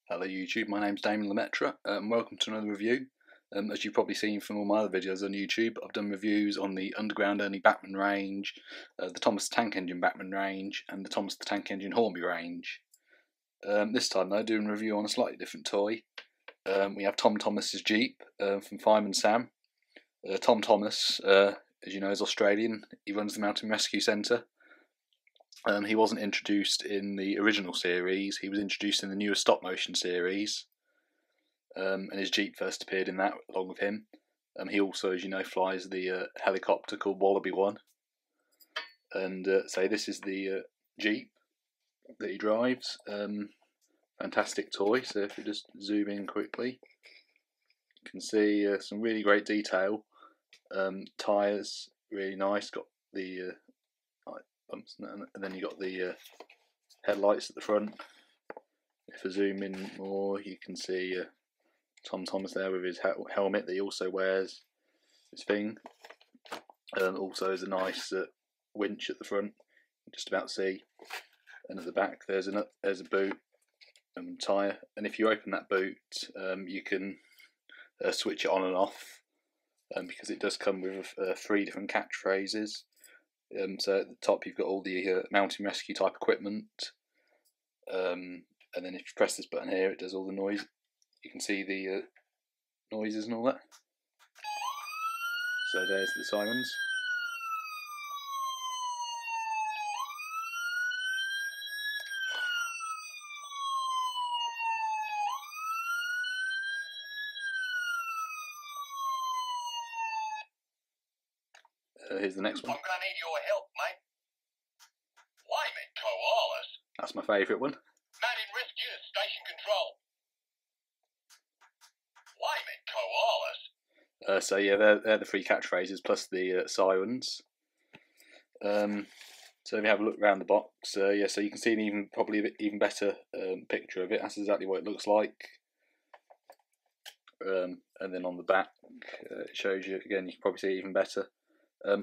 Hello YouTube, my name's Damon Lemaitre and welcome to another review. As you've probably seen from all my other videos on YouTube, I've done reviews on the Underground Ernie Batman range, the Thomas the Tank Engine Batman range and the Thomas the Tank Engine Hornby range. This time though, doing a review on a slightly different toy. We have Tom Thomas's Jeep from Fireman Sam. Tom Thomas, as you know, is Australian. He runs the Mountain Rescue Centre. He wasn't introduced in the original series, he was introduced in the newer stop motion series, and his Jeep first appeared in that along with him. He also, as you know, flies the helicopter called Wallaby One, and so this is the Jeep that he drives. Fantastic toy. So if you just zoom in quickly, you can see some really great detail. Tyres, really nice, got the bumps, and then you got the headlights at the front. If I zoom in more, you can see Tom Thomas there with his helmet that he also wears. His thing. Also, there's a nice winch at the front, just about to see, and at the back there's a boot and tyre. And if you open that boot, you can switch it on and off, because it does come with 3 different catchphrases. So at the top you've got all the mountain rescue type equipment, and then if you press this button here, it does all the noise. You can see the noises and all that. So there's the sirens. Here's the next one. I'm gonna need your help, mate. Flaming koalas. That's my favourite one. Man in rescue, station control. Flaming koalas. So yeah, they're the 3 catchphrases plus the sirens. So if you have a look around the box, yeah, so you can see an probably a bit even better picture of it. That's exactly what it looks like. And then on the back, it shows you again. You can probably see it even better.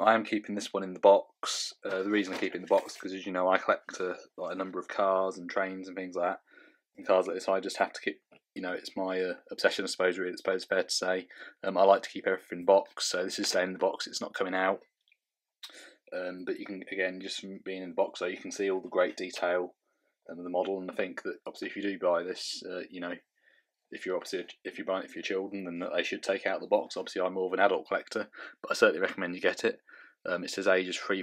I am keeping this one in the box. The reason I keep it in the box is because, as you know, I collect like a number of cars and trains and things like that. And cars like this, I just have to keep. You know, it's my obsession, I suppose. Really, it's fair to say. I like to keep everything in box, so this is staying in the box. It's not coming out. But you can, again, just from being in the box, so you can see all the great detail of the model. And I think that obviously, if you do buy this, you know, if you're buying it for your children, then they should take out the box. Obviously, I'm more of an adult collector, but I certainly recommend you get it. It says ages 3+,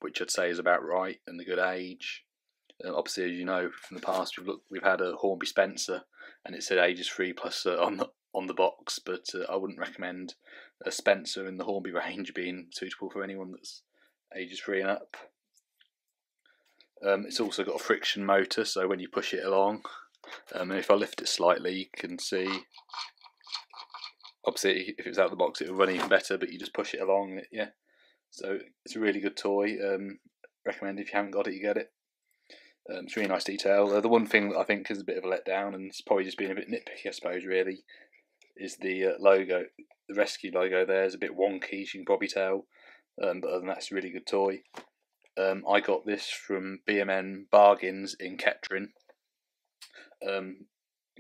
which I'd say is about right and the good age. Obviously, as you know from the past, we've had a Hornby Spencer, and it said ages 3+ on the box, but I wouldn't recommend a Spencer in the Hornby range being suitable for anyone that's ages 3 and up. It's also got a friction motor, so when you push it along, and if I lift it slightly, you can see. Obviously, if it's out of the box, it will run even better. But you just push it along, and yeah. So it's a really good toy. Recommend if you haven't got it, you get it. It's really nice detail. The one thing that I think is a bit of a letdown, and it's probably just being a bit nitpicky, I suppose, really, is the logo. The rescue logo there is a bit wonky, as you can probably tell. But other than that, it's a really good toy. I got this from B&M Bargains in Kettering.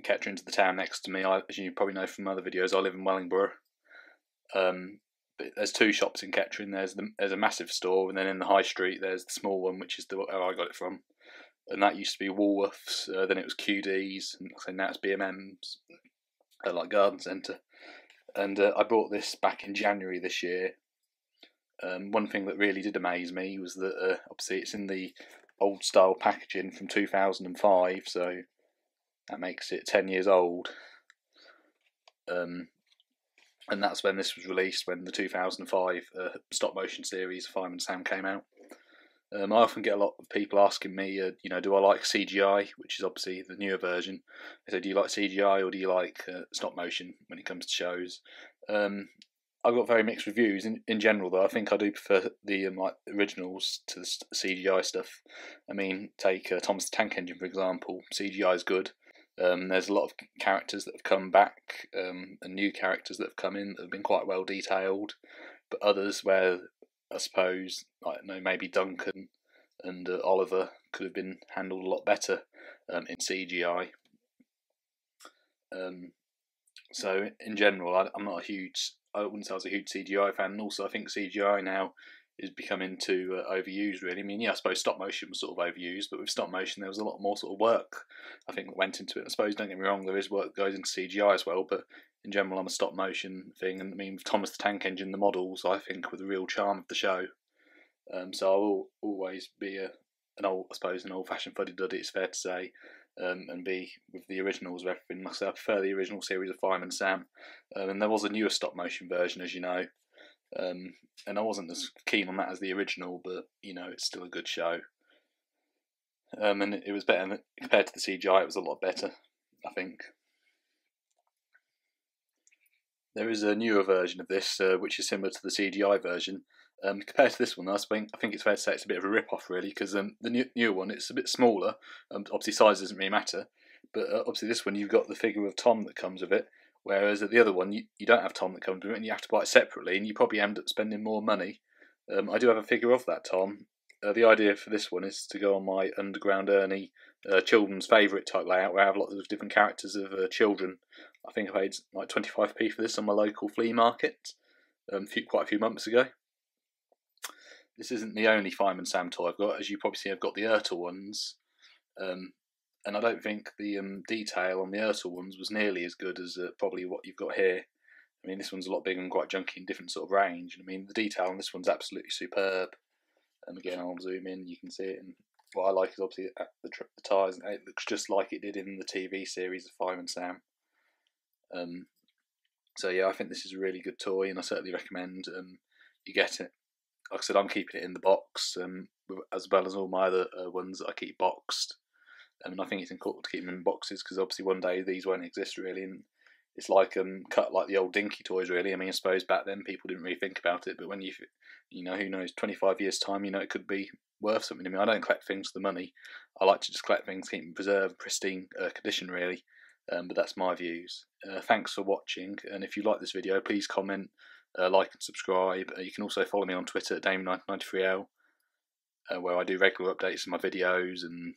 Kettering's the town next to me. As you probably know from other videos, I live in Wellingborough. But there's 2 shops in Kettering. There's a massive store, and then in the high street there's the small one, which is where I got it from. And that used to be Woolworths. Then it was QD's, and so now it's B&M's, like garden centre. And I bought this back in January this year. One thing that really did amaze me was that obviously it's in the old style packaging from 2005, so that makes it 10 years old. And that's when this was released, when the 2005 stop motion series Fireman Sam came out. I often get a lot of people asking me, you know, do I like CGI, which is obviously the newer version. They say, do you like CGI or do you like stop motion when it comes to shows? I've got very mixed reviews. In general, though, I think I do prefer the like originals to the CGI stuff. I mean, take Thomas the Tank Engine, for example. CGI is good. There's a lot of characters that have come back, and new characters that have come in that have been quite well detailed, but others where I suppose, I don't know, maybe Duncan and Oliver could have been handled a lot better in CGI. So in general, I'm not a huge. I wouldn't say I was a huge CGI fan, and also I think CGI now is becoming too overused. Really, I mean, yeah, I suppose stop motion was sort of overused, but with stop motion there was a lot more sort of work I think that went into it. I suppose don't get me wrong, there is work that goes into CGI as well, but in general, I'm a stop motion thing, and I mean, with Thomas the Tank Engine, the models I think were the real charm of the show. So I will always be an old, I suppose, an old-fashioned fuddy-duddy. It's fair to say, and be with the originals of everything. Like I said, I prefer the original series of Fireman Sam, and there was a newer stop-motion version, as you know, and I wasn't as keen on that as the original, but you know, it's still a good show. And it was better compared to the CGI. It was a lot better, I think. There is a newer version of this, which is similar to the CGI version. Compared to this one, I think it's fair to say it's a bit of a rip-off, really, because the newer one, it's a bit smaller. Obviously, size doesn't really matter, but obviously this one, you've got the figure of Tom that comes with it, whereas at the other one, you don't have Tom that comes with it, and you have to buy it separately, and you probably end up spending more money. I do have a figure of that Tom. The idea for this one is to go on my Underground Ernie children's favourite type layout, where I have lots of different characters of children. I think I paid like 25p for this on my local flea market quite a few months ago. This isn't the only Fireman Sam toy I've got. As you probably see, I've got the Ertl ones, and I don't think the detail on the Ertl ones was nearly as good as probably what you've got here. I mean, this one's a lot bigger and quite junky in different sort of range. I mean, the detail on this one's absolutely superb. And again, I'll zoom in, you can see it. And what I like is obviously the tyres, and it looks just like it did in the TV series of Fireman Sam. So yeah, I think this is a really good toy, and I certainly recommend you get it. Like I said, I'm keeping it in the box, as well as all my other ones that I keep boxed. And I think it's important to keep them in boxes because obviously one day these won't exist really, and it's like cut like the old dinky toys really. I mean, I suppose back then people didn't really think about it, but when you know, who knows, 25 years time, you know, it could be worth something to me. I don't collect things for the money. I like to just collect things, keep them preserved, pristine condition really. But that's my views. Thanks for watching, and if you like this video, please comment, like and subscribe. You can also follow me on Twitter at Dame1993L, where I do regular updates of my videos and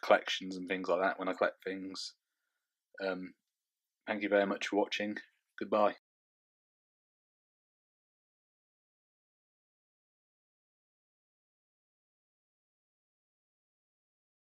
collections and things like that when I collect things. Thank you very much for watching. Goodbye.